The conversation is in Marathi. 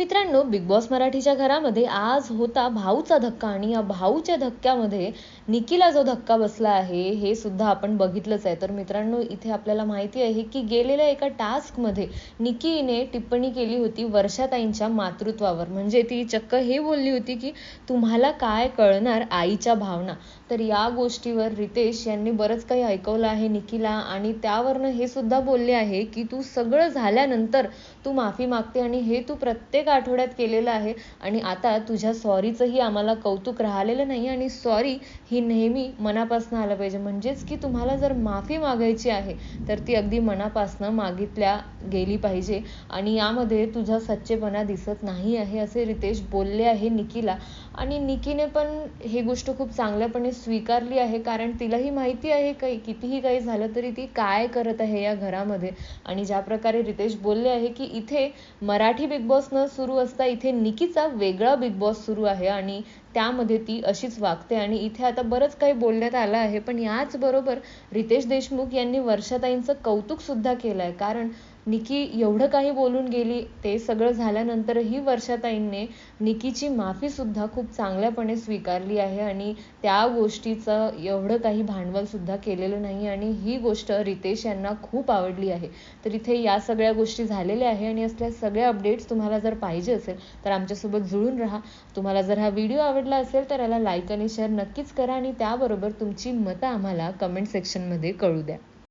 मित्रांनो, बिग बॉस मराठीच्या घरामध्ये आज होता भाऊचा धक्का आणि या भाऊच्या धक्क्यामध्ये निकीला जो धक्का बसला आहे हे सुद्धा आपण बघितलंच आहे. तर मित्रांनो, इथे आपल्याला माहिती आहे की गेलेल्या एका टास्कमध्ये निकीने टिप्पणी केली होती वर्षाताईंच्या मातृत्वावर. म्हणजे ती चक्क हे बोलली होती की तुम्हाला काय कळणार आईच्या भावना. तर या गोष्टीवर रितेश यांनी बरंच काही ऐकवलं आहे निकीला आणि त्यावरनं हे सुद्धा बोलले आहे की तू सगळं झाल्यानंतर तू माफी मागते आणि हे तू प्रत्येक आठवड्यात केलेलं आहे आणि आता तुझ्या सॉरीचंही आम्हाला कौतुक राहिलेलं नाही आणि सॉरी ही नेहमी मनापासून आलं पाहिजे. म्हणजेच की तुम्हाला जर माफी मागायची आहे तर ती अगदी मनापासून मागितल्या गेली पाहिजे आणि यामध्ये तुझा सच्चेपणा दिसत नाही आहे असे रितेश बोलले आहे निकीला. आणि निकीने पण ही गोष्ट खूप चांगल्यापणे स्वीकारली आहे कारण तिलाही माहिती आहे काही कितीही काही झालं तरी ती काय करत आहे या घरामध्ये. आणि ज्या प्रकारे रितेश बोलले आहे की इथे मराठी बिग बॉस न सुरू असता इथे निकीचा वेगळा बिग बॉस सुरू आहे आणि त्यामध्ये ती अशीच वागते. आणि इथे आता बरंच काही बोलण्यात आलं आहे पण याच बरोबर रितेश देशमुख यांनी वर्षाताईंचं कौतुक सुद्धा केलंय कारण निकी एवढं काही बोलून गेली ते सगळं झाल्यानंतरही वर्षाताईंनी निकीची माफी सुद्धा खूप चांगल्यापणे स्वीकारली आहे आणि त्या गोष्टीचं एवढं काही भांडवल सुद्धा केलेलं नाही आणि ही गोष्ट रितेश यांना खूप आवडली आहे. तर इथे या सगळ्या गोष्टी झालेल्या आहे आणि असल्या सगळ्या अपडेट्स तुम्हाला जर पाहिजे असेल तर आमच्यासोबत जुळून राहा. तुम्हाला जर हा व्हिडिओ आवडला असेल तर याला लाईक आणि शेअर नक्कीच करा आणि त्याबरोबर तुमची मतं आम्हाला कमेंट सेक्शनमध्ये कळू द्या.